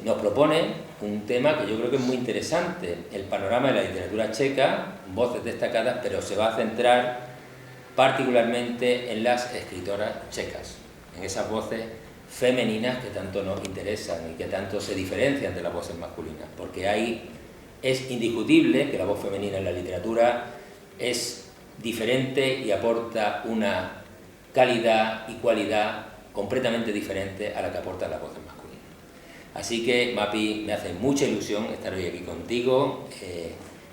nos propone un tema que yo creo que es muy interesante, el panorama de la literatura checa, voces destacadas, pero se va a centrar particularmente en las escritoras checas, en esas voces femeninas que tanto nos interesan y que tanto se diferencian de las voces masculinas, porque ahí es indiscutible que la voz femenina en la literatura es diferente y aporta una calidad y cualidad completamente diferente a la que aportan las voces masculinas. Así que, Mapi, me hace mucha ilusión estar hoy aquí contigo,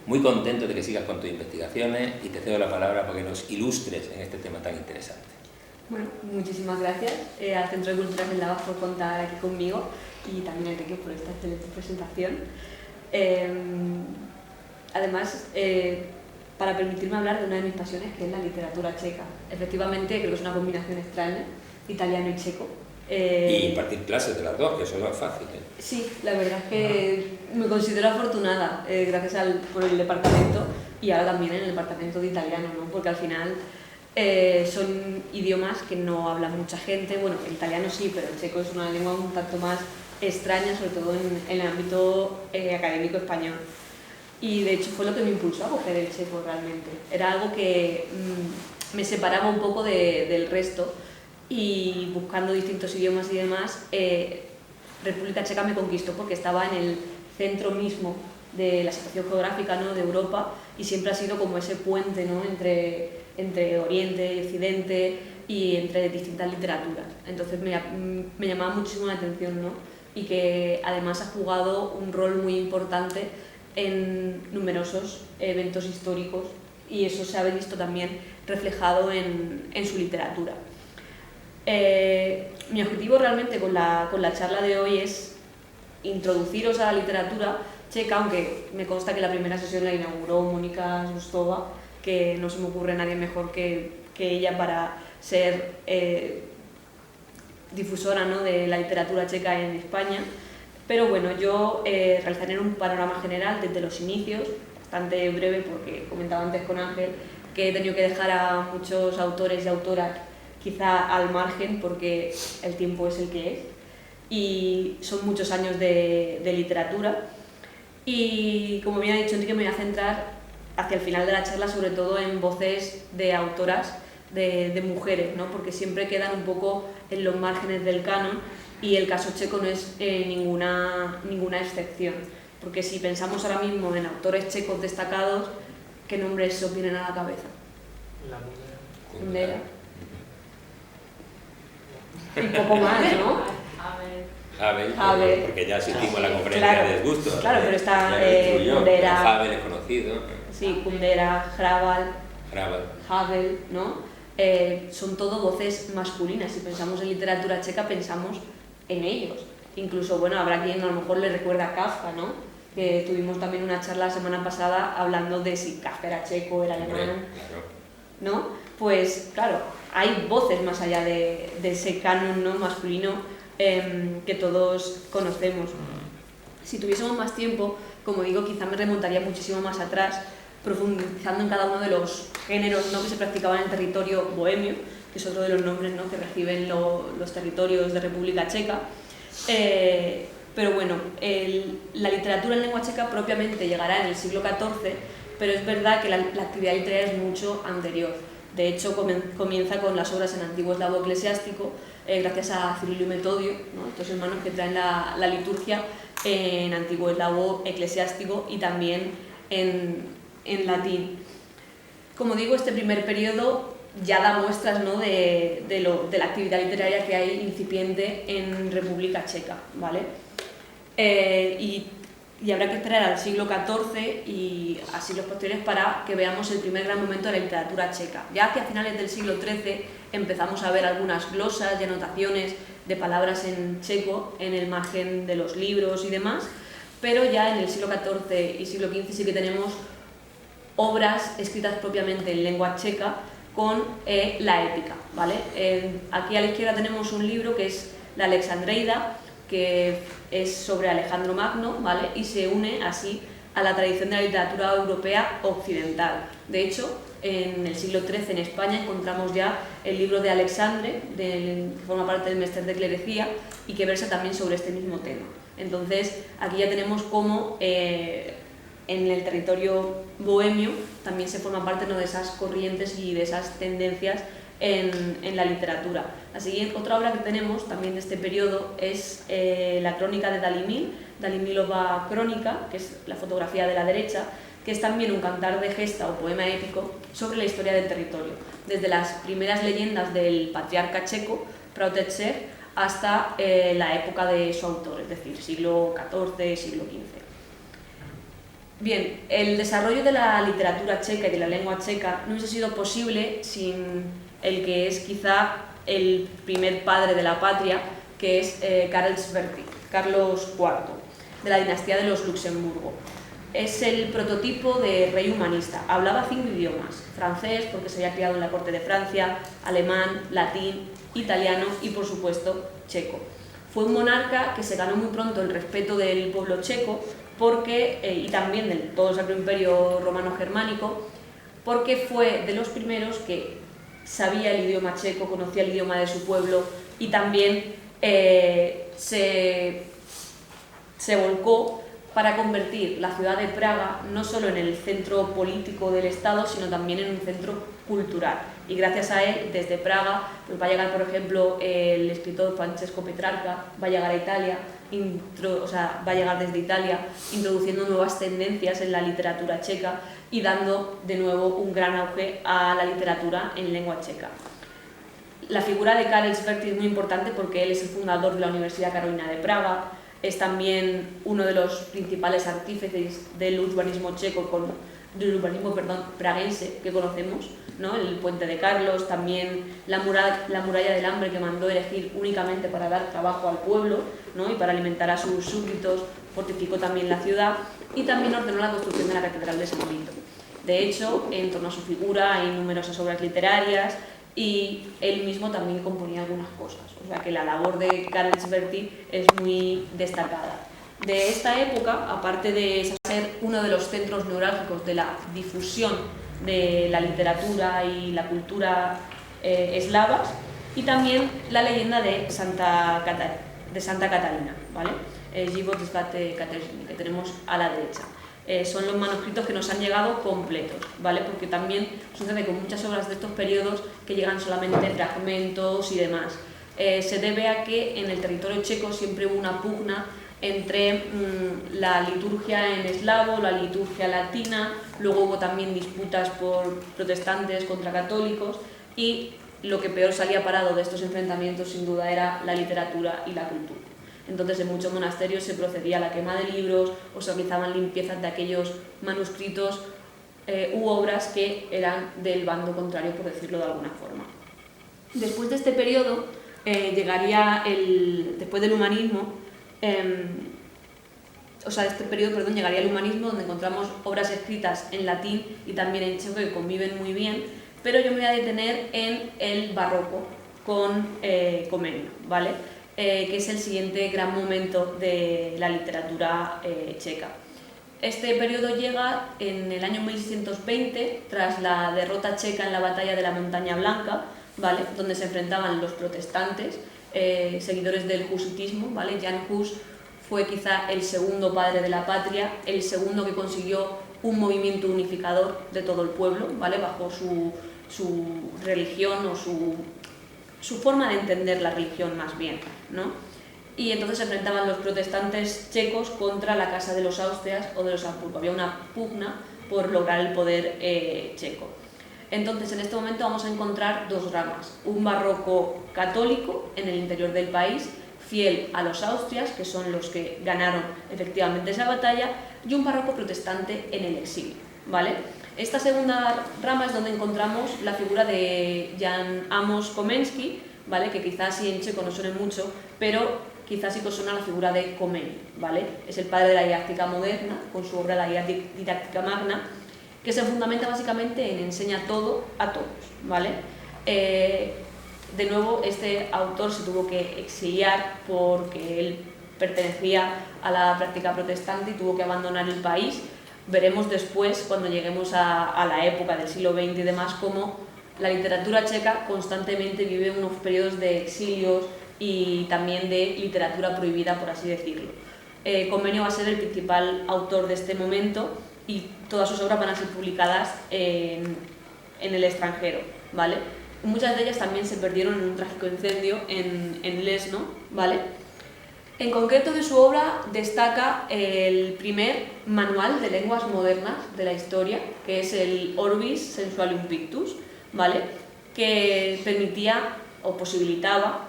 muy contento de que sigas con tus investigaciones y te cedo la palabra para que nos ilustres en este tema tan interesante. Bueno, muchísimas gracias al Centro de Culturas del Lavas por contar aquí conmigo y también a Enrique por esta excelente presentación. Además, para permitirme hablar de una de mis pasiones, que es la literatura checa. Efectivamente, creo que es una combinación extraña, italiano y checo. Y impartir clases de las dos, que eso no es fácil. Sí, la verdad es que me considero afortunada, gracias por el departamento y ahora también en el departamento de italiano, ¿no? Porque al final son idiomas que no habla mucha gente. Bueno, el italiano sí, pero el checo es una lengua un tanto más extraña, sobre todo en el ámbito académico español. Y de hecho fue lo que me impulsó a coger el checo realmente. Era algo que me separaba un poco del resto, y buscando distintos idiomas y demás, República Checa me conquistó porque estaba en el centro mismo de la situación geográfica, ¿no?, de Europa, y siempre ha sido como ese puente, ¿no?, entre Oriente y Occidente y entre distintas literaturas. Entonces me llamaba muchísimo la atención, ¿no?, y que además ha jugado un rol muy importante en numerosos eventos históricos, y eso se ha visto también reflejado en su literatura. Mi objetivo realmente con la charla de hoy es introduciros a la literatura checa, aunque me consta que la primera sesión la inauguró Mónica Zustova, que no se me ocurre nadie mejor que ella para ser difusora, ¿no?, de la literatura checa en España. Pero bueno, yo realizaré un panorama general desde los inicios, bastante breve porque comentaba antes con Ángel que he tenido que dejar a muchos autores y autoras quizá al margen porque el tiempo es el que es y son muchos años de literatura. Y como bien ha dicho Enrique, me voy a centrar hacia el final de la charla sobre todo en voces de autoras de mujeres, ¿no?, porque siempre quedan un poco en los márgenes del canon, y el caso checo no es ninguna excepción, porque si pensamos ahora mismo en autores checos destacados, ¿qué nombres os vienen a la cabeza? La Kundera. Y poco más, ¿no? Havel, porque ya asistimos a la conferencia claro, de Desgustos. Claro, pero está Kundera. Havel es conocido. Sí, Kundera, Havel, ¿no? Son todo voces masculinas. Si pensamos en literatura checa, pensamos en ellos. Incluso, bueno, habrá quien a lo mejor le recuerda a Kafka, ¿no? Que tuvimos también una charla la semana pasada hablando de si Kafka era checo, era alemán, claro, ¿no? Pues claro, hay voces más allá de ese canon, ¿no?, masculino que todos conocemos. Si tuviésemos más tiempo, como digo, quizá me remontaría muchísimo más atrás, profundizando en cada uno de los géneros, ¿no?, que se practicaban en el territorio bohemio, que es otro de los nombres, ¿no?, que reciben los territorios de República Checa. Pero bueno, la literatura en lengua checa propiamente llegará en el siglo XIV, pero es verdad que la actividad literaria es mucho anterior. De hecho, comienza con las obras en antiguo eslavo eclesiástico, gracias a Cirilo y Metodio, ¿no?, estos hermanos que traen la liturgia en antiguo eslavo eclesiástico y también en latín. Como digo, este primer periodo ya da muestras, ¿no?, de la actividad literaria que hay incipiente en República Checa, ¿vale? Y habrá que esperar al siglo XIV y a siglos posteriores para que veamos el primer gran momento de la literatura checa. Ya hacia finales del siglo XIII empezamos a ver algunas glosas y anotaciones de palabras en checo en el margen de los libros y demás, pero ya en el siglo XIV y siglo XV sí que tenemos obras escritas propiamente en lengua checa con la épica, ¿vale? Aquí a la izquierda tenemos un libro que es la Alexandreida, que es sobre Alejandro Magno, ¿vale?, y se une así a la tradición de la literatura europea occidental. De hecho, en el siglo XIII en España encontramos ya el libro de Alexandre, que forma parte del Mester de Clerecía y que versa también sobre este mismo tema. Entonces, aquí ya tenemos cómo en el territorio bohemio también se forma parte, ¿no?, de esas corrientes y de esas tendencias en la literatura. La siguiente, otra obra que tenemos también de este periodo es la crónica de Dalimilova Crónica, que es la fotografía de la derecha, que es también un cantar de gesta o poema épico sobre la historia del territorio, desde las primeras leyendas del patriarca checo, Praotečer, hasta la época de su autor, es decir, siglo XIV, siglo XV. Bien, el desarrollo de la literatura checa y de la lengua checa no hubiese sido posible sin el que es quizá el primer padre de la patria, que es Karel Sverti, Carlos IV, de la dinastía de los Luxemburgo. Es el prototipo de rey humanista. Hablaba 5 idiomas: francés, porque se había criado en la corte de Francia, alemán, latín, italiano y, por supuesto, checo. Fue un monarca que se ganó muy pronto el respeto del pueblo checo y también de todo el Sacro Imperio Romano-Germánico, porque fue de los primeros que sabía el idioma checo, conocía el idioma de su pueblo y también se volcó para convertir la ciudad de Praga no solo en el centro político del Estado, sino también en un centro cultural. Y gracias a él, desde Praga, pues va a llegar, por ejemplo, el escritor Francesco Petrarca, va a llegar a Italia, va a llegar desde Italia, introduciendo nuevas tendencias en la literatura checa y dando de nuevo un gran auge a la literatura en lengua checa. La figura de Karel Sverti es muy importante porque él es el fundador de la Universidad Carolina de Praga, es también uno de los principales artífices del urbanismo praguense que conocemos, ¿no? El puente de Carlos, también la muralla del hambre, que mandó elegir únicamente para dar trabajo al pueblo, ¿no?, y para alimentar a sus súbditos. Fortificó también la ciudad y también ordenó la construcción de la Catedral de San Vito. De hecho, en torno a su figura hay numerosas obras literarias y él mismo también componía algunas cosas. O sea que la labor de Karel Sverti es muy destacada. De esta época, aparte de ser uno de los centros neurálgicos de la difusión de la literatura y la cultura eslavas, y también la leyenda de Santa Catalina, ¿vale? Život Svate Kateřiny, que tenemos a la derecha. Son los manuscritos que nos han llegado completos, ¿vale? Porque también sucede con muchas obras de estos periodos que llegan solamente fragmentos y demás. Se debe a que en el territorio checo siempre hubo una pugna entre la liturgia en eslavo, la liturgia latina, luego hubo también disputas por protestantes contra católicos y lo que peor salía parado de estos enfrentamientos sin duda era la literatura y la cultura. Entonces en muchos monasterios se procedía a la quema de libros o se realizaban limpiezas de aquellos manuscritos u obras que eran del bando contrario, por decirlo de alguna forma. Después de este periodo después del humanismo, llegaría el humanismo, donde encontramos obras escritas en latín y también en checo que conviven muy bien, pero yo me voy a detener en el barroco con Comenius, ¿vale? Que es el siguiente gran momento de la literatura checa. Este periodo llega en el año 1620, tras la derrota checa en la batalla de la Montaña Blanca, ¿vale?, donde se enfrentaban los protestantes, seguidores del husitismo, ¿vale? Jan Hus fue quizá el segundo padre de la patria, el segundo que consiguió un movimiento unificador de todo el pueblo, ¿vale?, bajo su religión o su forma de entender la religión más bien, ¿no? Y entonces se enfrentaban los protestantes checos contra la Casa de los Austrias o de los Habsburgo. Había una pugna por lograr el poder checo. Entonces, en este momento vamos a encontrar dos ramas: un barroco católico en el interior del país, fiel a los Austrias, que son los que ganaron efectivamente esa batalla, y un barroco protestante en el exilio, ¿vale? Esta segunda rama es donde encontramos la figura de Jan Amos Komensky, ¿vale?, que quizás sí en checo no suene mucho, pero quizás sí que suena la figura de Comenius, ¿vale? Es el padre de la didáctica moderna, con su obra La Didáctica Magna, que se fundamenta básicamente en enseña todo a todos, ¿vale? De nuevo, este autor se tuvo que exiliar porque él pertenecía a la práctica protestante y tuvo que abandonar el país. Veremos después, cuando lleguemos a la época del siglo XX y demás, cómo la literatura checa constantemente vive unos periodos de exilios y también de literatura prohibida, por así decirlo. Comenius va a ser el principal autor de este momento y todas sus obras van a ser publicadas en el extranjero, ¿vale? Muchas de ellas también se perdieron en un trágico incendio en Lesno, ¿vale? En concreto de su obra destaca el primer manual de lenguas modernas de la historia, que es el Orbis Sensualium Pictus, ¿vale? Que permitía o posibilitaba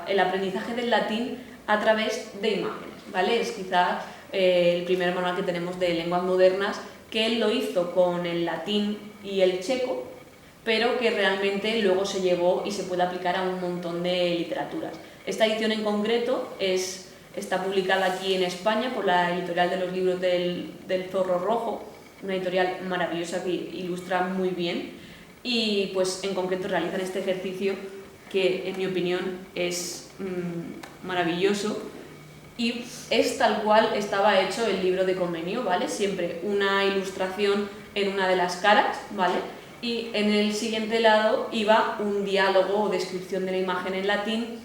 el aprendizaje del latín a través de imágenes, ¿vale? Es quizás el primer manual que tenemos de lenguas modernas, que él lo hizo con el latín y el checo, pero que realmente luego se llevó y se puede aplicar a un montón de literaturas. Esta edición en concreto está publicada aquí en España por la editorial de los libros del Zorro Rojo, una editorial maravillosa que ilustra muy bien, y pues en concreto realizan este ejercicio que en mi opinión es maravilloso y es tal cual estaba hecho el libro de Comenius, ¿vale? Siempre una ilustración en una de las caras, ¿vale? Y en el siguiente lado iba un diálogo o descripción de la imagen en latín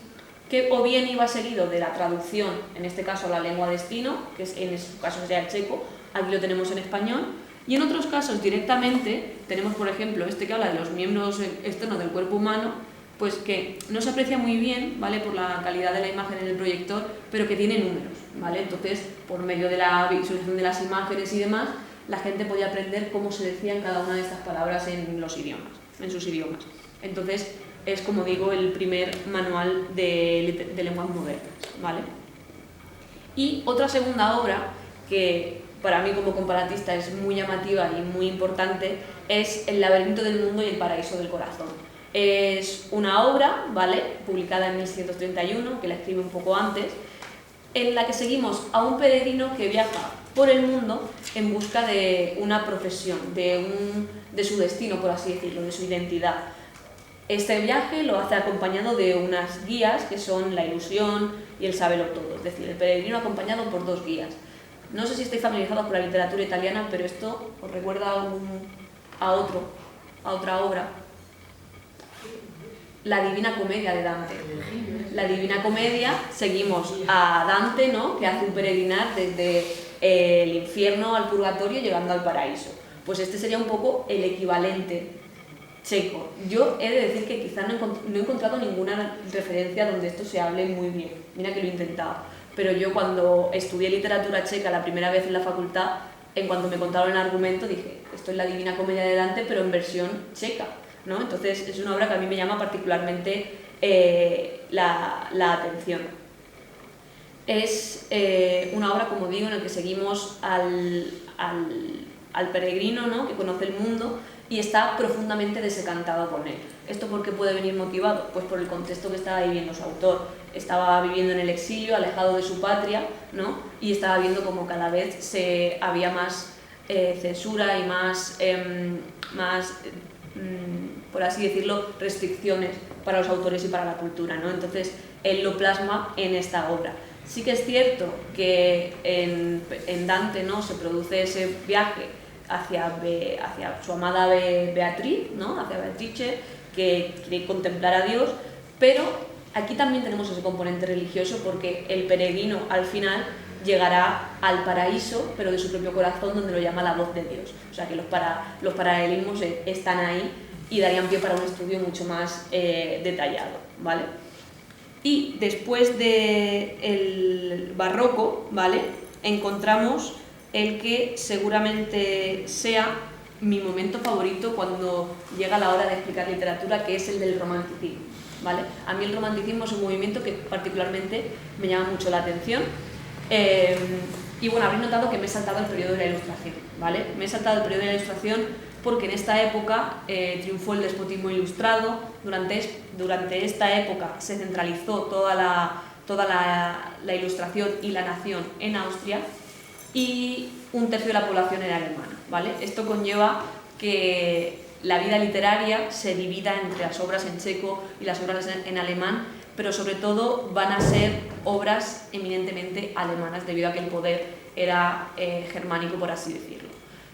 que o bien iba seguido de la traducción, en este caso a la lengua destino, que en su caso sería el checo, aquí lo tenemos en español, y en otros casos directamente tenemos, por ejemplo, este que habla de los miembros externos del cuerpo humano, pues que no se aprecia muy bien, ¿vale? Por la calidad de la imagen en el proyector, pero que tiene números, ¿vale? Entonces, por medio de la visualización de las imágenes y demás, la gente podía aprender cómo se decían cada una de estas palabras en sus idiomas. Entonces, es, como digo, el primer manual de lenguas modernas, ¿vale? Y otra segunda obra que para mí como comparatista es muy llamativa y muy importante es El laberinto del mundo y el paraíso del corazón. Es una obra, ¿vale?, publicada en 1131, que la escribe un poco antes, en la que seguimos a un peregrino que viaja por el mundo en busca de una profesión, de su destino, por así decirlo, de su identidad. Este viaje lo hace acompañado de unas guías que son la ilusión y el saberlo todo, es decir, el peregrino acompañado por dos guías. No sé si estáis familiarizados con la literatura italiana, pero esto os recuerda a otra obra. La Divina Comedia de Dante. La Divina Comedia, seguimos a Dante, ¿no?, que hace un peregrinar desde el infierno al purgatorio llegando al paraíso. Pues este sería un poco el equivalente checo. Yo he de decir que quizás no he encontrado ninguna referencia donde esto se hable muy bien. Mira que lo he intentado. Pero yo cuando estudié literatura checa la primera vez en la facultad, en cuanto me contaron el argumento dije, esto es la Divina Comedia de Dante, pero en versión checa, ¿no? Entonces es una obra que a mí me llama particularmente la atención. Es una obra, como digo, en la que seguimos al peregrino, ¿no?, que conoce el mundo y está profundamente desencantado con él. ¿Esto por qué puede venir motivado? Pues por el contexto que estaba viviendo su autor. Estaba viviendo en el exilio, alejado de su patria, ¿no?, y estaba viendo como cada vez había más censura y más por así decirlo, restricciones para los autores y para la cultura, ¿no? Entonces, él lo plasma en esta obra. Sí que es cierto que en Dante, ¿no?, se produce ese viaje hacia su amada Beatriz, ¿no?, hacia Beatrice, que quiere contemplar a Dios, pero aquí también tenemos ese componente religioso porque el peregrino al final llegará al paraíso, pero de su propio corazón, donde lo llama la voz de Dios. O sea que los paralelismos están ahí y darían pie para un estudio mucho más detallado, ¿vale? Y después del barroco, ¿vale?, encontramos el que seguramente sea mi momento favorito cuando llega la hora de explicar literatura, que es el del romanticismo, ¿vale? A mí el romanticismo es un movimiento que particularmente me llama mucho la atención. Y bueno, habréis notado que me he saltado el periodo de la Ilustración, ¿vale? Me he saltado el periodo de la Ilustración porque en esta época triunfó el despotismo ilustrado. Durante esta época se centralizó toda la Ilustración y la nación en Austria y un tercio de la población era alemana, ¿vale? Esto conlleva que la vida literaria se divida entre las obras en checo y las obras en alemán, pero sobre todo van a ser obras eminentemente alemanas debido a que el poder era germánico, por así decirlo.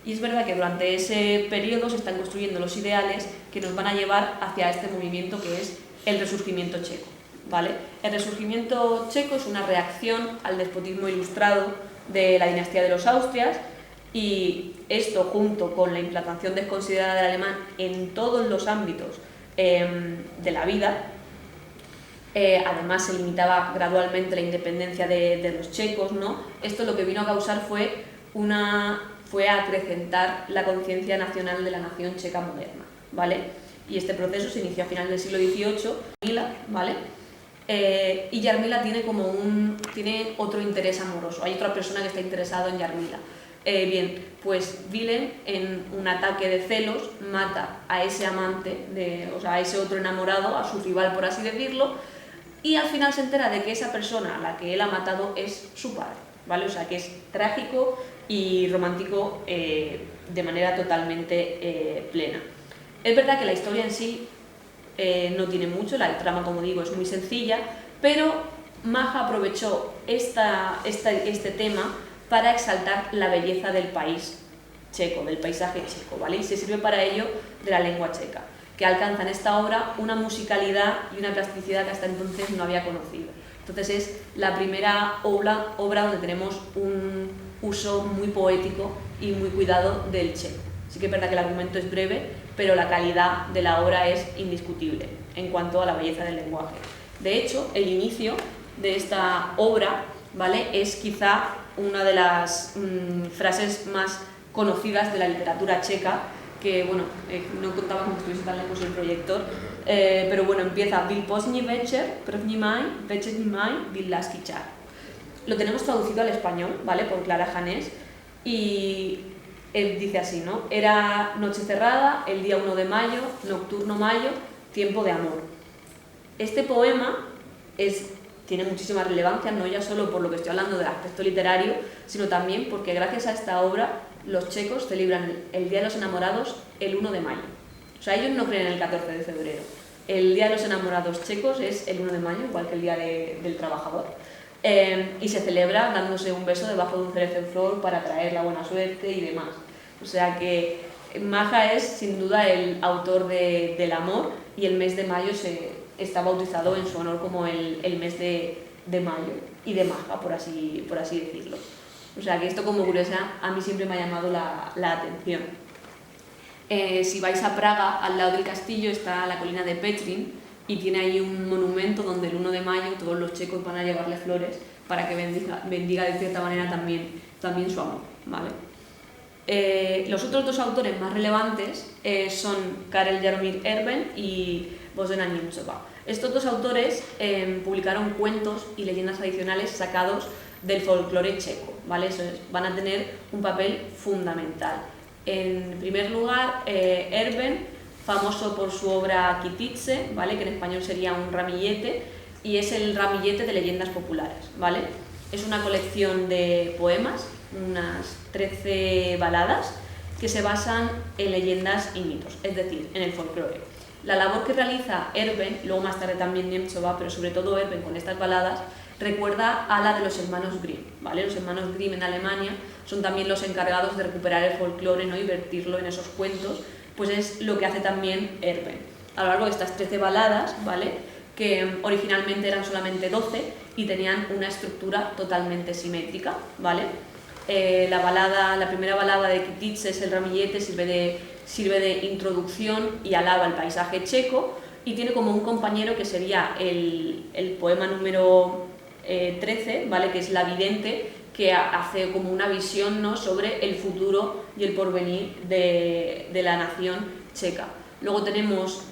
Y es verdad que durante ese periodo se están construyendo los ideales que nos van a llevar hacia este movimiento que es el Resurgimiento checo, ¿vale? El resurgimiento checo es una reacción al despotismo ilustrado de la dinastía de los Austrias, y esto, junto con la implantación desconsiderada del alemán en todos los ámbitos de la vida, además se limitaba gradualmente la independencia de los checos, ¿no? Esto lo que vino a causar fue a acrecentar la conciencia nacional de la nación checa moderna, ¿vale? Y este proceso se inició a finales del siglo XVIII, ¿vale? Y Jarmila tiene otro interés amoroso, hay otra persona que está interesada en Jarmila. Bien, pues Wilhelm, en un ataque de celos, mata a ese amante, o sea, a ese otro enamorado, a su rival, por así decirlo, y al final se entera de que esa persona a la que él ha matado es su padre, ¿vale? O sea, que es trágico y romántico de manera totalmente plena. Es verdad que la historia en sí no tiene mucho, la trama, como digo, es muy sencilla, pero Maja aprovechó este tema para exaltar la belleza del país checo, del paisaje checo, ¿vale? Y se sirve para ello de la lengua checa, que alcanza en esta obra una musicalidad y una plasticidad que hasta entonces no había conocido. Entonces es la primera obra donde tenemos un uso muy poético y muy cuidado del checo. Sí que es verdad que el argumento es breve, pero la calidad de la obra es indiscutible en cuanto a la belleza del lenguaje. De hecho, el inicio de esta obra, ¿vale?, es quizá una de las frases más conocidas de la literatura checa, que bueno, no contaba con que estuviese tan lejos el proyector, pero bueno, empieza Vil pozdní večer, první maj, večerní maj, vil lásky čar. Lo tenemos traducido al español, ¿vale?, por Clara Janés, y dice así, ¿no? Era noche cerrada, el día 1 de mayo, nocturno mayo, tiempo de amor. Este poema tiene muchísima relevancia, no ya solo por lo que estoy hablando del aspecto literario, sino también porque gracias a esta obra los checos celebran el Día de los Enamorados el 1 de mayo. O sea, ellos no creen en el 14 de febrero. El Día de los Enamorados checos es el 1 de mayo, igual que el Día del Trabajador. Y se celebra dándose un beso debajo de un cerezo en flor para traer la buena suerte y demás. O sea que Maja es sin duda el autor del amor, y el mes de mayo está bautizado en su honor como el mes de mayo y de Maja, por así decirlo. O sea que esto, como curiosidad, a mí siempre me ha llamado la atención. Si vais a Praga, al lado del castillo está la colina de Petrin, y tiene ahí un monumento donde el 1 de mayo todos los checos van a llevarle flores para que bendiga de cierta manera también su amor, ¿vale? Los otros dos autores más relevantes son Karel Jaromír Erben y Božena Němcová. Estos dos autores publicaron cuentos y leyendas tradicionales sacados del folclore checo, ¿vale? Van a tener un papel fundamental. En primer lugar, Erben, famoso por su obra Kitice, ¿vale?, que en español sería un ramillete, y es el ramillete de leyendas populares, ¿vale? Es una colección de poemas, unas 13 baladas, que se basan en leyendas y mitos, es decir, en el folclore. La labor que realiza Erben, luego más tarde también Němcová, pero sobre todo Erben con estas baladas, recuerda a la de los hermanos Grimm, ¿vale? Los hermanos Grimm en Alemania son también los encargados de recuperar el folclore, ¿no?, y vertirlo en esos cuentos, pues es lo que hace también Erben. A lo largo de estas 13 baladas, ¿vale?, que originalmente eran solamente 12 y tenían una estructura totalmente simétrica, ¿vale? La primera balada de Kitice es el ramillete, sirve de introducción y alaba el paisaje checo, y tiene como un compañero que sería el poema número 13, ¿vale?, que es la vidente, que hace como una visión, ¿no?, sobre el futuro y el porvenir de la nación checa. Luego tenemos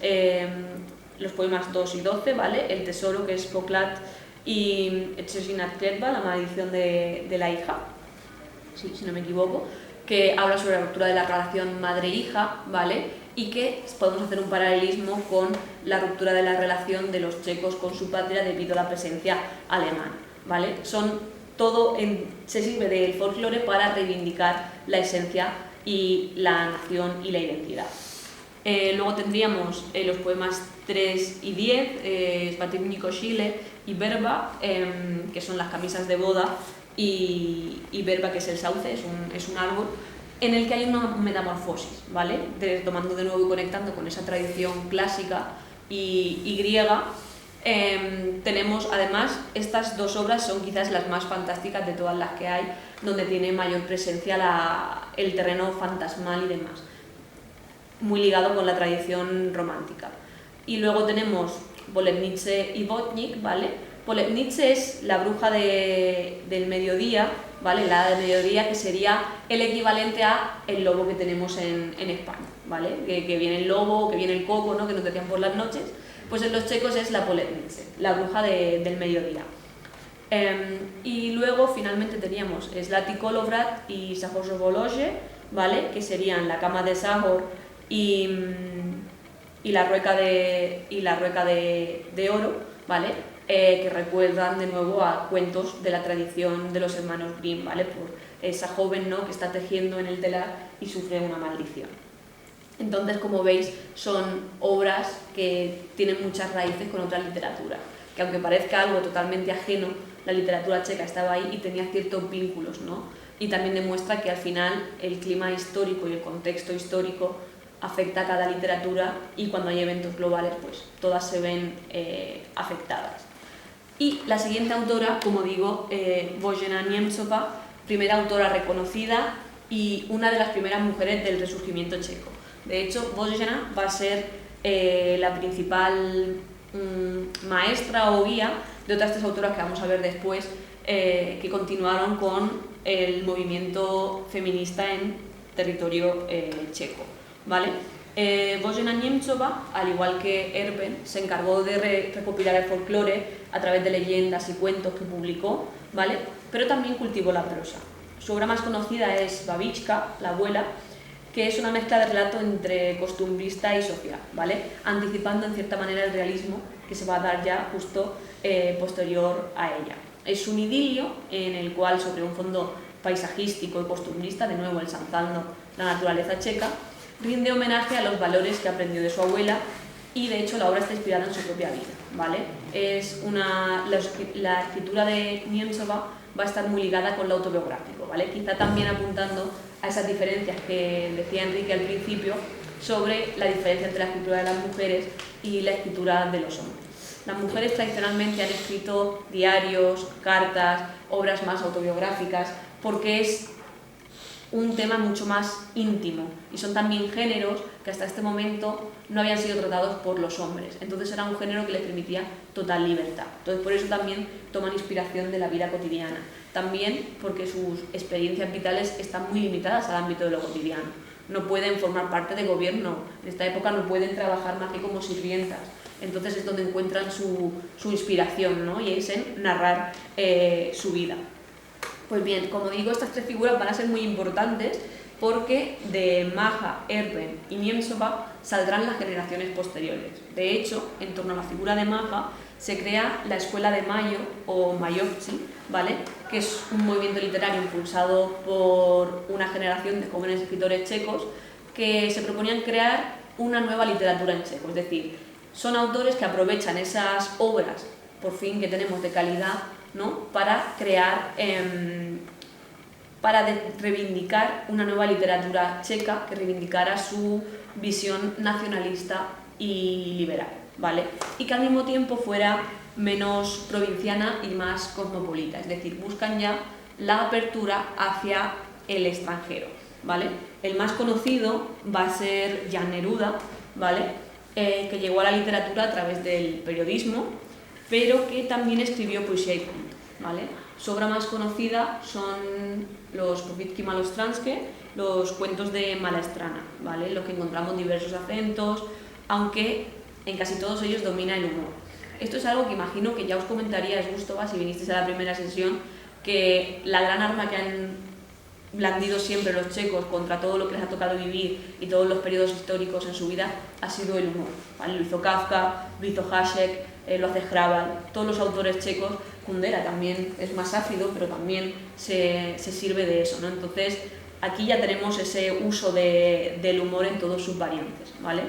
los poemas 2 y 12, ¿vale?, el tesoro, que es Poklad, y Etxesinat Kletba, la maldición de la hija, sí, si no me equivoco, que habla sobre la ruptura de la relación madre-hija, ¿vale?, y que podemos hacer un paralelismo con la ruptura de la relación de los checos con su patria debido a la presencia alemana, ¿vale? Se sirve del folclore para reivindicar la esencia y la nación y la identidad. Luego tendríamos los poemas 3 y 10, Svatební košile y Verba, que son las camisas de boda, y Verba, que es el sauce, es un árbol, en el que hay una metamorfosis, ¿vale? Tomando de nuevo y conectando con esa tradición clásica y griega, Tenemos además, estas dos obras son quizás las más fantásticas de todas las que hay, donde tiene mayor presencia el terreno fantasmal y demás, muy ligado con la tradición romántica. Y luego tenemos Polebnice y Botnik, ¿vale? Polebnice es la bruja del mediodía, ¿vale? La hada del mediodía, que sería el equivalente a el lobo que tenemos en España, ¿vale? Que viene el lobo, que viene el coco, ¿no? Que nos decían por las noches. Pues en los checos es la Polebnice, la bruja del mediodía. Y luego finalmente teníamos Zlatý Kolovrat y Sahorowoloje, ¿vale? Que serían la cama de Sahor y la rueca de oro, ¿vale? Que recuerdan de nuevo a cuentos de la tradición de los hermanos Grimm, ¿vale? Por esa joven, ¿no?, que está tejiendo en el telar y sufre una maldición. Entonces, como veis, son obras que tienen muchas raíces con otra literatura, que aunque parezca algo totalmente ajeno, la literatura checa estaba ahí y tenía ciertos vínculos, ¿no? Y también demuestra que al final el clima histórico y el contexto histórico afecta a cada literatura, y cuando hay eventos globales, pues todas se ven afectadas. Y la siguiente autora, como digo, Božena Němcová, primera autora reconocida y una de las primeras mujeres del Resurgimiento checo. De hecho, Božena va a ser la principal maestra o guía de otras tres autoras que vamos a ver después, que continuaron con el movimiento feminista en territorio checo, ¿vale? Božena Němcová, al igual que Erben, se encargó de recopilar el folclore a través de leyendas y cuentos que publicó, ¿vale? Pero también cultivó la prosa. Su obra más conocida es Babička, la abuela, que es una mezcla de relato entre costumbrista y social, ¿vale? Anticipando en cierta manera el realismo que se va a dar ya justo posterior a ella. Es un idilio en el cual, sobre un fondo paisajístico y costumbrista, de nuevo ensalzando la naturaleza checa, rinde homenaje a los valores que aprendió de su abuela, y de hecho la obra está inspirada en su propia vida, ¿vale? La escritura de Němcová va a estar muy ligada con lo autobiográfico, ¿vale? Quizá también apuntando a esas diferencias que decía Enrique al principio sobre la diferencia entre la escritura de las mujeres y la escritura de los hombres. Las mujeres tradicionalmente han escrito diarios, cartas, obras más autobiográficas, porque es un tema mucho más íntimo, y son también géneros que hasta este momento no habían sido tratados por los hombres. Entonces era un género que les permitía total libertad. Entonces por eso también toman inspiración de la vida cotidiana. También porque sus experiencias vitales están muy limitadas al ámbito de lo cotidiano. No pueden formar parte de gobierno, en esta época no pueden trabajar más que como sirvientas. Entonces es donde encuentran su inspiración, ¿no? Y es en narrar su vida. Pues bien, como digo, estas tres figuras van a ser muy importantes porque de Maja, Erben y Němcová saldrán las generaciones posteriores. De hecho, en torno a la figura de Maja se crea la Escuela de Mayo o Mayovci, ¿vale? Que es un movimiento literario impulsado por una generación de jóvenes escritores checos que se proponían crear una nueva literatura en checo. Es decir, son autores que aprovechan esas obras, por fin, que tenemos de calidad, ¿no?, para crear, reivindicar una nueva literatura checa que reivindicara su visión nacionalista y liberal, ¿vale? Y que al mismo tiempo fuera menos provinciana y más cosmopolita, es decir, buscan ya la apertura hacia el extranjero, ¿vale? El más conocido va a ser Jan Neruda, ¿vale? Que llegó a la literatura a través del periodismo, pero que también escribió poesía y cuento, ¿vale? Su obra más conocida son los Povídky Malostranské, los cuentos de Malá Strana, ¿vale? Los que encontramos diversos acentos, aunque en casi todos ellos domina el humor. Esto es algo que imagino que ya os comentaría Esgústova si vinisteis a la primera sesión, que la gran arma que han blandido siempre los checos contra todo lo que les ha tocado vivir y todos los periodos históricos en su vida ha sido el humor, ¿vale? Lo hizo Kafka, lo hizo Hašek, lo hace Hrabal, todos los autores checos. Kundera también es más ácido, pero también se sirve de eso, ¿no? Entonces aquí ya tenemos ese uso del humor en todas sus variantes, ¿vale?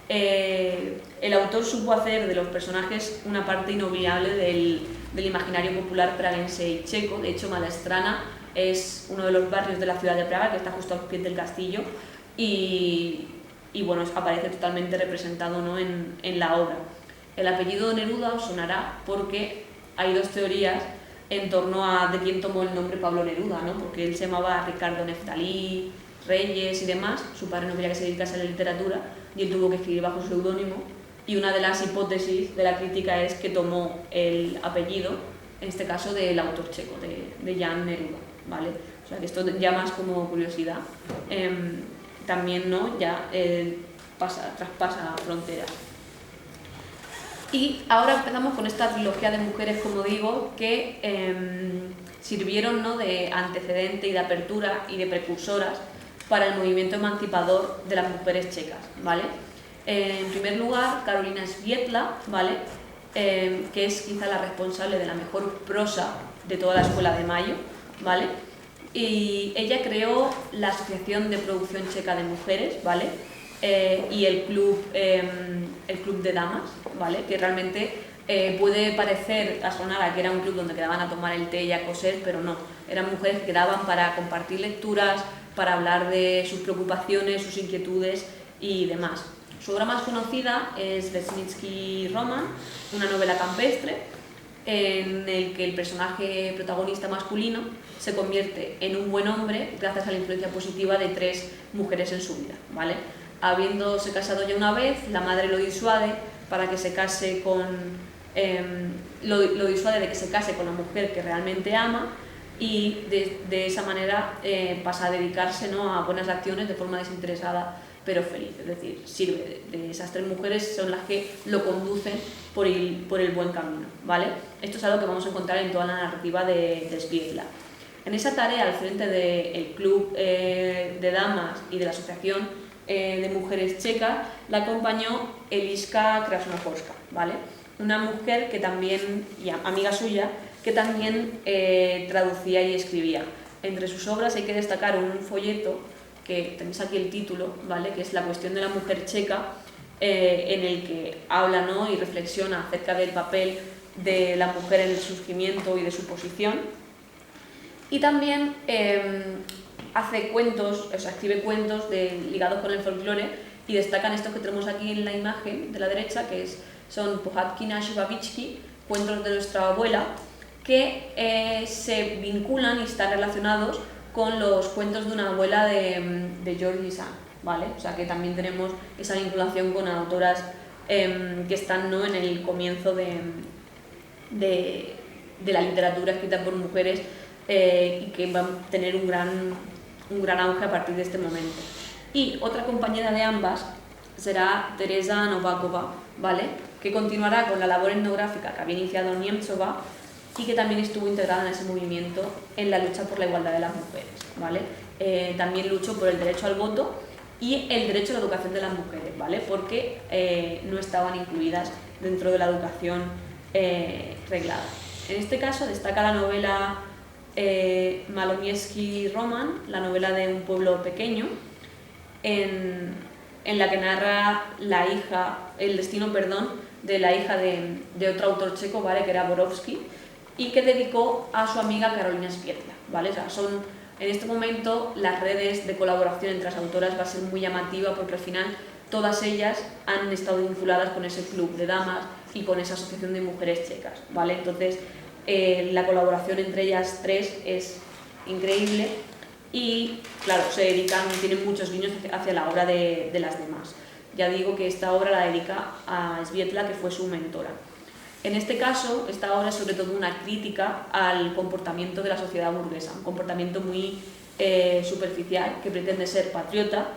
El autor supo hacer de los personajes una parte inolvidable del imaginario popular praguense y checo. De hecho, Malá Strana es uno de los barrios de la ciudad de Praga, que está justo al pie del castillo, y bueno, aparece totalmente representado, ¿no?, en la obra. El apellido Neruda os sonará porque hay dos teorías en torno a de quién tomó el nombre Pablo Neruda, ¿no? Porque él se llamaba Ricardo Neftalí Reyes y demás, su padre no quería que se dedicase a la literatura y él tuvo que escribir bajo su seudónimo, y una de las hipótesis de la crítica es que tomó el apellido, en este caso del autor checo, de Jan Neruda, ¿vale? O sea que esto ya más como curiosidad, también, ¿no? Ya traspasa fronteras. Y ahora empezamos con esta trilogía de mujeres, como digo, que sirvieron, ¿no?, de antecedente y de apertura y de precursoras para el movimiento emancipador de las mujeres checas, ¿vale? En primer lugar, Karolina Svietla, ¿vale? Que es quizá la responsable de la mejor prosa de toda la Escuela de Mayo, ¿vale? Y ella creó la Asociación de Producción Checa de Mujeres, ¿vale? Y el club de damas, ¿vale? Que realmente puede parecer, a sonar a que era un club donde quedaban a tomar el té y a coser, pero no, eran mujeres que quedaban para compartir lecturas, para hablar de sus preocupaciones, sus inquietudes y demás. Su obra más conocida es Lesnitsky Roman, una novela campestre en el que el personaje protagonista masculino se convierte en un buen hombre gracias a la influencia positiva de 3 mujeres en su vida, ¿vale? Habiéndose casado ya una vez, la madre lo disuade para que se case lo disuade de que se case con la mujer que realmente ama, y de esa manera pasa a dedicarse, ¿no?, a buenas acciones de forma desinteresada pero feliz. Es decir, sirve de esas 3 mujeres, son las que lo conducen por el buen camino, ¿vale? Esto es algo que vamos a encontrar en toda la narrativa de Svietla. En esa tarea, al frente del club de damas y de la asociación de mujeres checas, la acompañó Eliska Krasnohorska, ¿vale? Una mujer que también, y amiga suya, que también traducía y escribía. Entre sus obras hay que destacar un folleto, que tenéis aquí el título, ¿vale?, que es La cuestión de la mujer checa, en el que habla, ¿no?, y reflexiona acerca del papel de la mujer en el surgimiento y de su posición. Y también hace cuentos, o sea, escribe cuentos ligados con el folclore, y destacan estos que tenemos aquí en la imagen de la derecha, que son Pohádky naší babičky, cuentos de nuestra abuela, que se vinculan y están relacionados con los cuentos de una abuela de George Sand, ¿vale? O sea que también tenemos esa vinculación con autoras que están, ¿no?, en el comienzo de la literatura escrita por mujeres, y que van a tener un gran auge a partir de este momento. Y otra compañera de ambas será Teresa Novakova, ¿vale?, que continuará con la labor etnográfica que había iniciado Niemcova y que también estuvo integrada en ese movimiento en la lucha por la igualdad de las mujeres, ¿vale? También luchó por el derecho al voto y el derecho a la educación de las mujeres, ¿vale?, porque no estaban incluidas dentro de la educación reglada. En este caso destaca la novela Malomiejski Roman, la novela de un pueblo pequeño, en la que narra el destino de la hija de otro autor checo, ¿vale?, que era Borowski, y que dedicó a su amiga Karolina Svietla, ¿vale? O sea, en este momento las redes de colaboración entre las autoras va a ser muy llamativa, porque al final todas ellas han estado vinculadas con ese club de damas y con esa asociación de mujeres checas, ¿vale? Entonces la colaboración entre ellas 3 es increíble y, claro, tienen muchos guiños hacia la obra de las demás. Ya digo que esta obra la dedica a Svietla, que fue su mentora. En este caso, esta obra es sobre todo una crítica al comportamiento de la sociedad burguesa, un comportamiento muy superficial, que pretende ser patriota,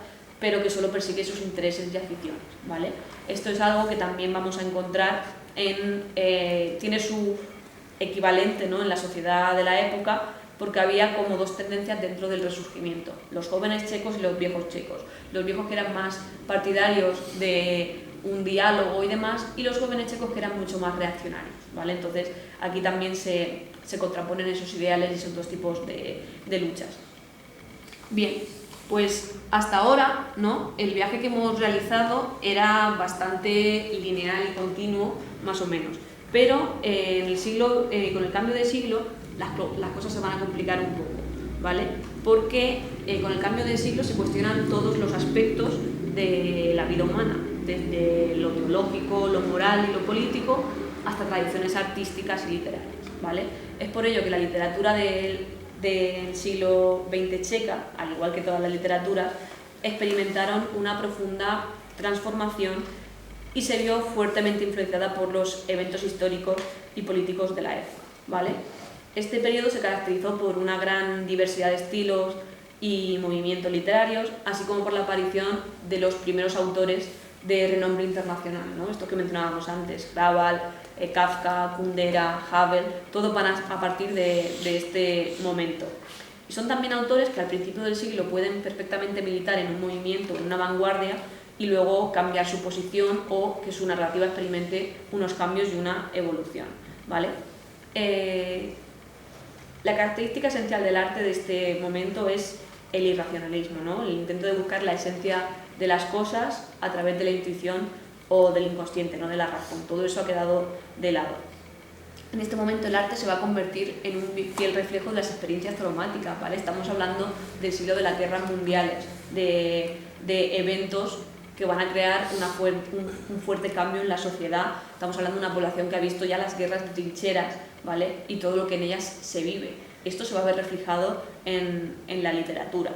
pero que solo persigue sus intereses y aficiones, ¿vale? Esto es algo que también vamos a encontrar tiene su equivalente, ¿no?, en la sociedad de la época, porque había como 2 tendencias dentro del Resurgimiento: los jóvenes checos y los viejos checos. Los viejos, que eran más partidarios de un diálogo y demás, y los jóvenes checos, que eran mucho más reaccionarios, ¿vale? Entonces aquí también se contraponen esos ideales y esos 2 tipos de luchas. Bien, pues hasta ahora, ¿no?, el viaje que hemos realizado era bastante lineal y continuo, más o menos, pero con el cambio de siglo las cosas se van a complicar un poco, ¿vale? Porque con el cambio de siglo se cuestionan todos los aspectos de la vida humana. desde lo teológico, lo moral y lo político, hasta tradiciones artísticas y literarias, ¿vale? Es por ello que la literatura del siglo XX checa, al igual que todas las literaturas, experimentaron una profunda transformación y se vio fuertemente influenciada por los eventos históricos y políticos de la época, ¿vale? Este periodo se caracterizó por una gran diversidad de estilos y movimientos literarios, así como por la aparición de los primeros autores de renombre internacional, ¿no? Esto que mencionábamos antes, Raval, Kafka, Kundera, Havel, todo a partir de este momento. Y son también autores que al principio del siglo pueden perfectamente militar en un movimiento, en una vanguardia, y luego cambiar su posición o que su narrativa experimente unos cambios y una evolución, ¿vale? La característica esencial del arte de este momento es el irracionalismo, ¿no? El intento de buscar la esencia de las cosas a través de la intuición o del inconsciente, no de la razón. Todo eso ha quedado de lado. En este momento el arte se va a convertir en un fiel reflejo de las experiencias traumáticas, ¿vale? Estamos hablando del siglo de las guerras mundiales, de eventos que van a crear un fuerte cambio en la sociedad. Estamos hablando de una población que ha visto ya las guerras de trincheras, ¿vale? Y todo lo que en ellas se vive. Esto se va a ver reflejado en la literatura.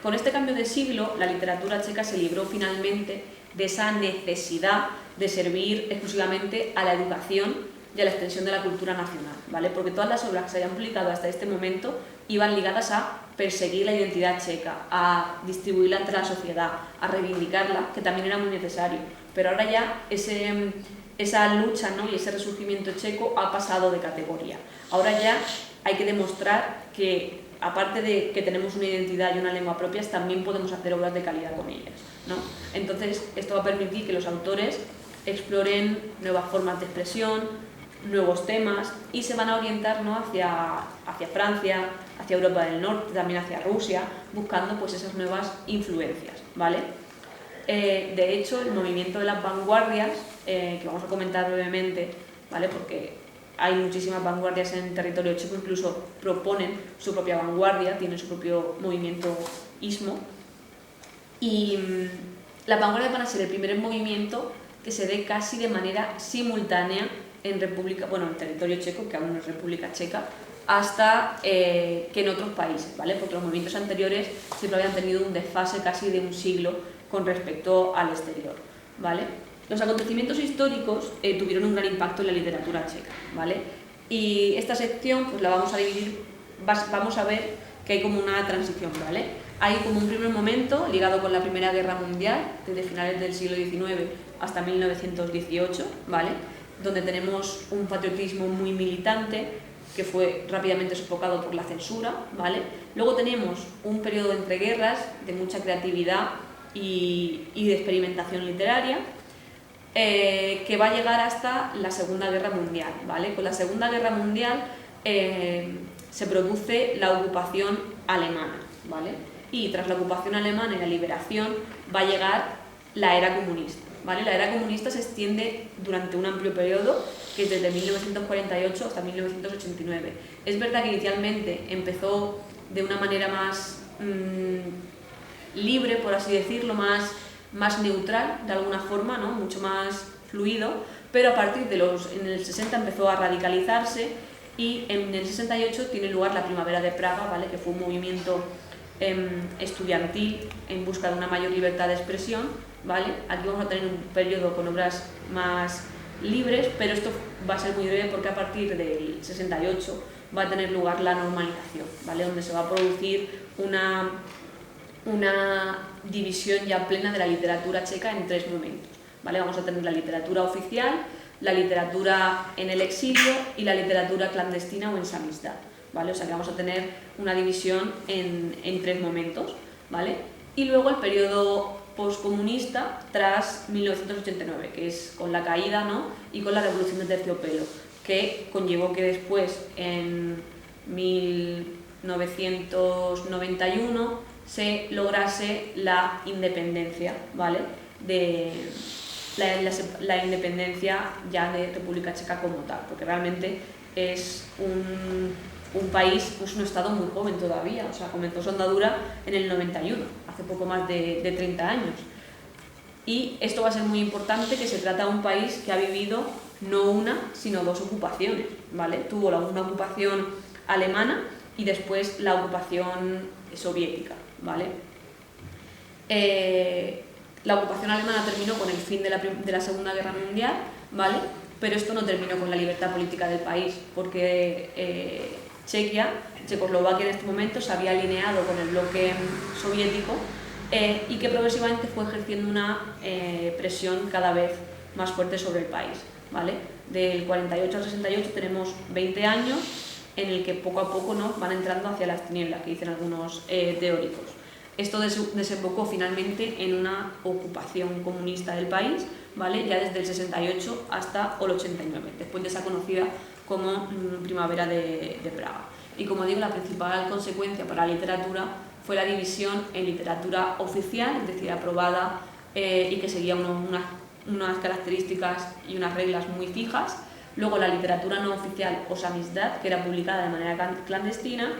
Con este cambio de siglo, la literatura checa se libró finalmente de esa necesidad de servir exclusivamente a la educación y a la extensión de la cultura nacional, ¿vale? Porque todas las obras que se habían publicado hasta este momento iban ligadas a perseguir la identidad checa, a distribuirla entre la sociedad, a reivindicarla, que también era muy necesario. Pero ahora ya esa lucha, ¿no? Y ese resurgimiento checo ha pasado de categoría. Ahora ya hay que demostrar que, aparte de que tenemos una identidad y una lengua propias, también podemos hacer obras de calidad con ellas, ¿no? Entonces, esto va a permitir que los autores exploren nuevas formas de expresión, nuevos temas, y se van a orientar, ¿no? hacia Francia, hacia Europa del Norte, también hacia Rusia, buscando pues esas nuevas influencias, ¿vale? De hecho, el movimiento de las vanguardias, que vamos a comentar brevemente, ¿vale? Porque hay muchísimas vanguardias en territorio checo, incluso proponen su propia vanguardia, tienen su propio movimiento ismo. Y las vanguardias van a ser el primer movimiento que se dé casi de manera simultánea en territorio checo, que aún no es República Checa, hasta que en otros países, ¿vale? Porque los movimientos anteriores siempre habían tenido un desfase casi de un siglo con respecto al exterior, ¿vale? Los acontecimientos históricos tuvieron un gran impacto en la literatura checa, ¿vale? Y esta sección pues la vamos a dividir, vamos a ver que hay como una transición, ¿vale? Hay como un primer momento ligado con la Primera Guerra Mundial, desde finales del siglo XIX hasta 1918, ¿vale? Donde tenemos un patriotismo muy militante que fue rápidamente sofocado por la censura, ¿vale? Luego tenemos un periodo entre guerras de mucha creatividad y de experimentación literaria, que va a llegar hasta la Segunda Guerra Mundial, ¿vale? Con la Segunda Guerra Mundial se produce la ocupación alemana, ¿vale? Y tras la ocupación alemana y la liberación va a llegar la era comunista, ¿vale? La era comunista se extiende durante un amplio periodo, que es desde 1948 hasta 1989. Es verdad que inicialmente empezó de una manera más libre, por así decirlo, más neutral, de alguna forma, ¿no? Mucho más fluido, pero a partir en el 60 empezó a radicalizarse y en el 68 tiene lugar la Primavera de Praga, ¿vale? Que fue un movimiento estudiantil en busca de una mayor libertad de expresión, ¿vale? Aquí vamos a tener un periodo con obras más libres, pero esto va a ser muy breve porque a partir del 68 va a tener lugar la normalización, ¿vale? Donde se va a producir una división ya plena de la literatura checa en tres momentos, ¿vale? Vamos a tener la literatura oficial, la literatura en el exilio y la literatura clandestina o en samizdat, ¿vale? O sea que vamos a tener una división en tres momentos, ¿vale? Y luego el periodo postcomunista tras 1989, que es con la caída, ¿no? Y con la revolución de terciopelo, que conllevó que después, en 1991, se lograse la independencia, ¿vale? La independencia ya de República Checa como tal, porque realmente es un país, pues un estado muy joven todavía, o sea, comenzó su andadura en el 91, hace poco más de 30 años. Y esto va a ser muy importante, que se trata de un país que ha vivido no una, sino dos ocupaciones, ¿vale? Tuvo una ocupación alemana y después la ocupación soviética, ¿vale? La ocupación alemana terminó con el fin de la Segunda Guerra Mundial, ¿vale? Pero esto no terminó con la libertad política del país, porque Checoslovaquia en este momento se había alineado con el bloque soviético y que progresivamente fue ejerciendo una presión cada vez más fuerte sobre el país, ¿vale? Del 48 al 68 tenemos 20 años en el que poco a poco, ¿no?, van entrando hacia las tinieblas, que dicen algunos teóricos. Esto desembocó finalmente en una ocupación comunista del país, ¿vale?, ya desde el 68 hasta el 89, después de esa conocida como Primavera de Praga. Y como digo, la principal consecuencia para la literatura fue la división en literatura oficial, es decir, aprobada y que seguía unas características y unas reglas muy fijas. Luego la literatura no oficial o samizdat, que era publicada de manera clandestina.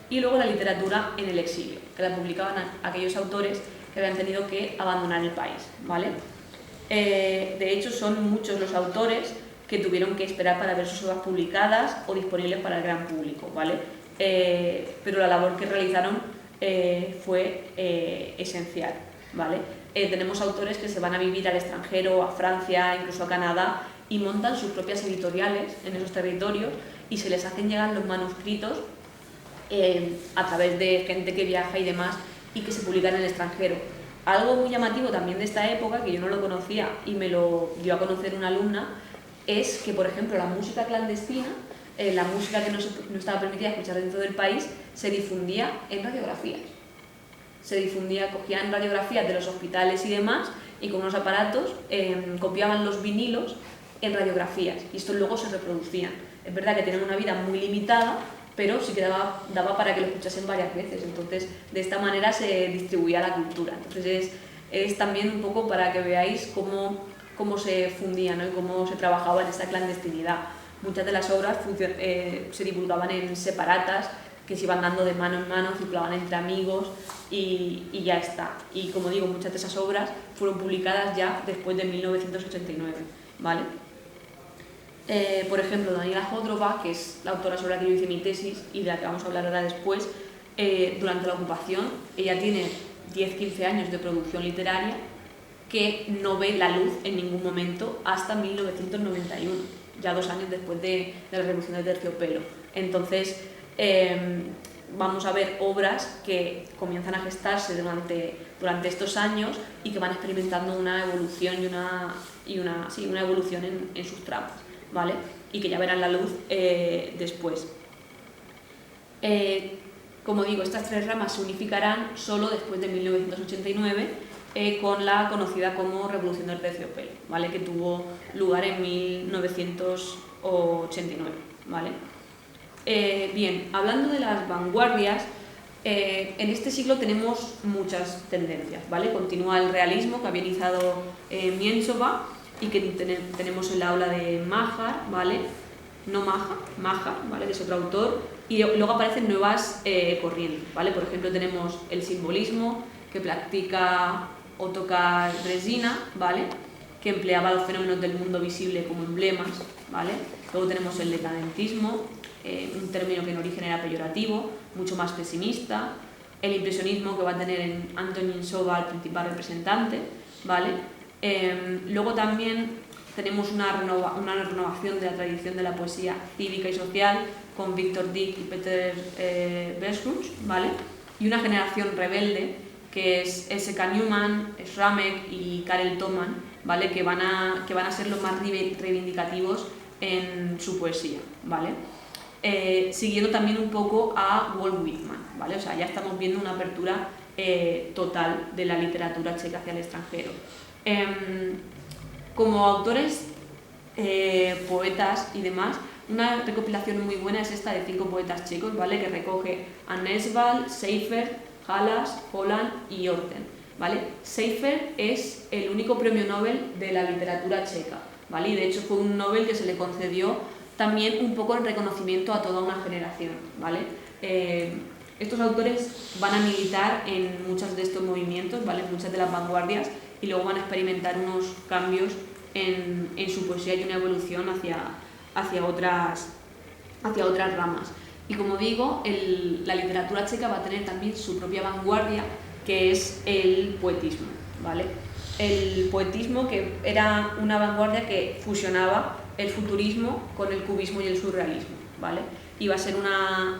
Y luego la literatura en el exilio, que la publicaban aquellos autores que habían tenido que abandonar el país, ¿vale? De hecho, son muchos los autores que tuvieron que esperar para ver sus obras publicadas o disponibles para el gran público, ¿vale? Pero la labor que realizaron fue esencial, ¿vale? Tenemos autores que se van a vivir al extranjero, a Francia, incluso a Canadá, y montan sus propias editoriales en esos territorios y se les hacen llegar los manuscritos a través de gente que viaja y demás, y que se publican en el extranjero. Algo muy llamativo también de esta época, que yo no lo conocía y me lo dio a conocer una alumna, es que, por ejemplo, la música clandestina, la música que no estaba permitida escuchar dentro del país, se difundía en radiografías. Cogían radiografías de los hospitales y demás, y con unos aparatos copiaban los vinilos en radiografías, y estos luego se reproducían. Es verdad que tienen una vida muy limitada, pero sí que daba para que lo escuchasen varias veces. Entonces, de esta manera se distribuía la cultura. Entonces, es también un poco para que veáis cómo se fundía, ¿no?, y cómo se trabajaba en esta clandestinidad. Muchas de las obras se divulgaban en separatas, que se iban dando de mano en mano, circulaban entre amigos y ya está. Y como digo, muchas de esas obras fueron publicadas ya después de 1989, ¿vale? Por ejemplo, Daniela Jodrova, que es la autora sobre la que yo hice mi tesis y de la que vamos a hablar ahora después, durante la ocupación, ella tiene 10-15 años de producción literaria que no ve la luz en ningún momento hasta 1991, ya 2 años después de la Revolución del Terciopelo. Entonces, vamos a ver obras que comienzan a gestarse durante estos años y que van experimentando una evolución y una evolución en sus tramas, ¿vale? Y que ya verán la luz después. Como digo, estas 3 ramas se unificarán solo después de 1989 con la conocida como Revolución del Terciopelo, ¿vale?, que tuvo lugar en 1989, ¿vale? Bien, hablando de las vanguardias, en este siglo tenemos muchas tendencias, ¿vale? Continúa el realismo que había iniciado Mięsowa y que tenemos en la ola de Mahar, ¿vale? No Mahar, ¿vale?, que es otro autor, y luego aparecen nuevas corrientes, ¿vale? Por ejemplo, tenemos el simbolismo que practica Ottokar Brezina, ¿vale?, que empleaba los fenómenos del mundo visible como emblemas, ¿vale? Luego tenemos el decadentismo, un término que en origen era peyorativo, mucho más pesimista. El impresionismo, que va a tener en Antonín Sova el principal representante, ¿vale? Luego también tenemos una renovación de la tradición de la poesía cívica y social con Viktor Dyk y Peter Besruch, ¿vale? Y una generación rebelde que es S.K. Newman, Schramek y Karel Thoman, ¿vale?, que van a ser los más reivindicativos en su poesía, ¿vale? Siguiendo también un poco a Walt Whitman, ¿vale? O sea, ya estamos viendo una apertura total de la literatura checa hacia el extranjero. Como autores, poetas y demás, una recopilación muy buena es esta de 5 poetas checos, ¿vale?, que recoge a Nesval, Seifert, Halas, Holland y Orten, ¿vale? Seifert es el único premio Nobel de la literatura checa, ¿vale? Y de hecho fue un Nobel que se le concedió también un poco en reconocimiento a toda una generación, ¿vale? Estos autores van a militar en muchos de estos movimientos, ¿vale?, muchas de las vanguardias y luego van a experimentar unos cambios en su poesía y una evolución hacia otras ramas. Y como digo, la literatura checa va a tener también su propia vanguardia, que es el poetismo, ¿vale? El poetismo, que era una vanguardia que fusionaba el futurismo con el cubismo y el surrealismo, ¿vale? Y va a ser una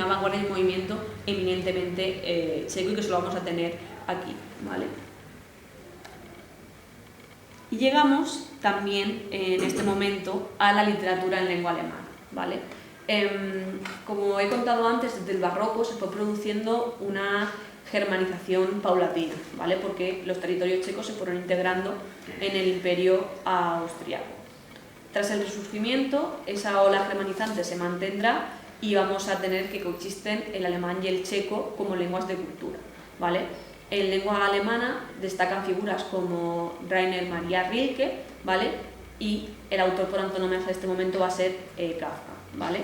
vanguardia y un movimiento eminentemente checo, y que eso lo vamos a tener aquí, ¿vale? Y llegamos también en este momento a la literatura en lengua alemana, ¿vale? Como he contado antes, desde el barroco se fue produciendo una germanización paulatina, ¿vale? Porque los territorios checos se fueron integrando en el imperio austriaco. Tras el Resurgimiento, esa ola germanizante se mantendrá y vamos a tener que coexisten el alemán y el checo como lenguas de cultura, ¿vale? En lengua alemana destacan figuras como Rainer Maria Rilke, ¿vale? Y el autor por antonomasia hasta este momento va a ser Kafka, ¿vale?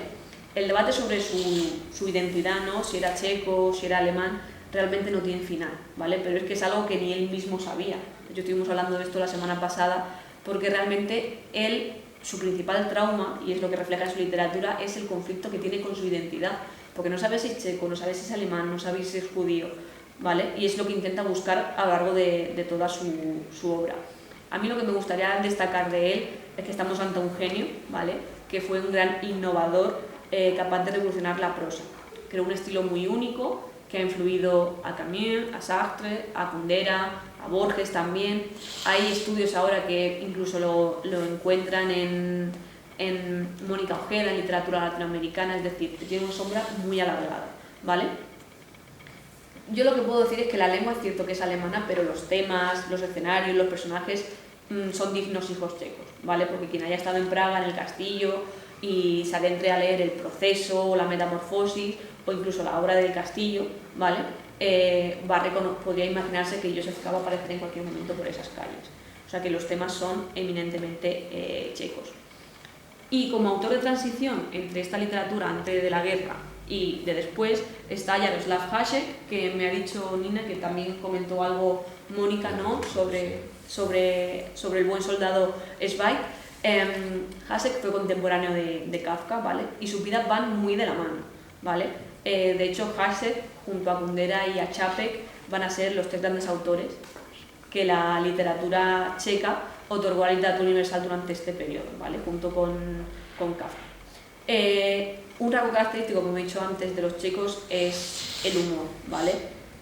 El debate sobre su identidad, ¿no? Si era checo, si era alemán, realmente no tiene final, ¿vale? Pero es que es algo que ni él mismo sabía. Yo estuvimos hablando de esto la semana pasada, porque realmente su principal trauma, y es lo que refleja en su literatura, es el conflicto que tiene con su identidad, porque no sabe si es checo, no sabe si es alemán, no sabe si es judío, ¿vale? Y es lo que intenta buscar a lo largo de toda su obra. A mí lo que me gustaría destacar de él es que estamos ante un genio, ¿vale? Que fue un gran innovador, capaz de revolucionar la prosa. Creó un estilo muy único que ha influido a Camus, a Sartre, a Kundera, a Borges también. Hay estudios ahora que incluso lo encuentran en Mónica Ojeda, en literatura latinoamericana, es decir, que tiene una sombra muy alargada, ¿vale? Yo lo que puedo decir es que la lengua es cierto que es alemana, pero los temas, los escenarios, los personajes son dignos hijos checos, ¿vale? Porque quien haya estado en Praga, en el castillo, y se adentre a leer El proceso, La metamorfosis, o incluso la obra del castillo, ¿vale? Podría imaginarse que Joseph K va a aparecer en cualquier momento por esas calles. O sea que los temas son eminentemente checos. Y como autor de transición entre esta literatura antes de la guerra y de después está Jaroslav Hašek, que me ha dicho Nina, que también comentó algo Mónica, ¿no? sobre el buen soldado Zweig. Hašek fue contemporáneo de Kafka, ¿vale? Y sus vidas van muy de la mano, ¿vale? De hecho, Hašek, junto a Kundera y a Čapek, van a ser los tres grandes autores que la literatura checa otorgó a la literatura universal durante este periodo, ¿vale? Junto con Kafka. Un rasgo característico, como he dicho antes, de los checos es el humor, ¿vale?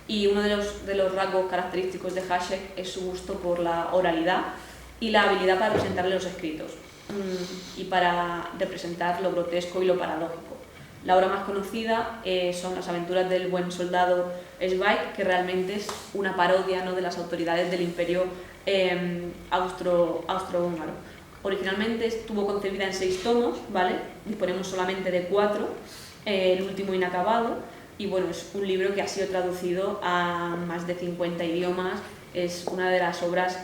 Y uno de los rasgos característicos de Hašek es su gusto por la oralidad y la habilidad para presentarle los escritos y para representar lo grotesco y lo paradójico. La obra más conocida son Las aventuras del buen soldado Zweig, que realmente es una parodia, ¿no? de las autoridades del imperio austrohúngaro. Originalmente estuvo concebida en 6 tomos, ¿vale? Disponemos solamente de 4, el último inacabado, y bueno, es un libro que ha sido traducido a más de 50 idiomas, es una de las obras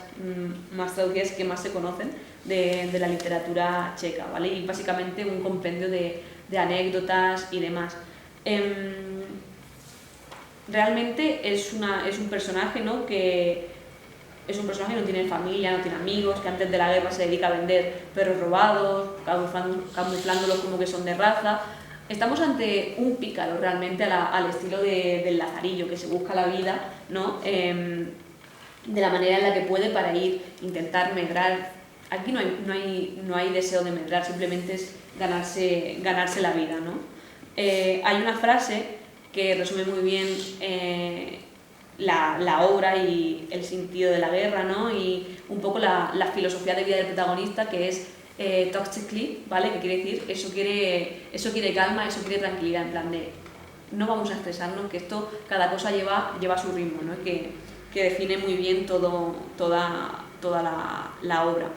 más traducidas que más se conocen de la literatura checa, ¿vale? Y básicamente un compendio de anécdotas y demás. Realmente es un personaje, ¿no? que no tiene familia, no tiene amigos, que antes de la guerra se dedica a vender perros robados, camuflándolos como que son de raza. Estamos ante un pícaro realmente al estilo del Lazarillo, que se busca la vida, ¿no? De la manera en la que puede para intentar medrar. Aquí no hay deseo de medrar, simplemente es ganarse la vida, ¿no? Hay una frase que resume muy bien la obra y el sentido de la guerra, ¿no? Y un poco la filosofía de vida del protagonista, que es Toxicly, ¿vale? Que quiere decir, eso quiere calma, eso quiere tranquilidad, en plan de no vamos a estresarnos, que cada cosa lleva su ritmo, ¿no? Que define muy bien toda la obra.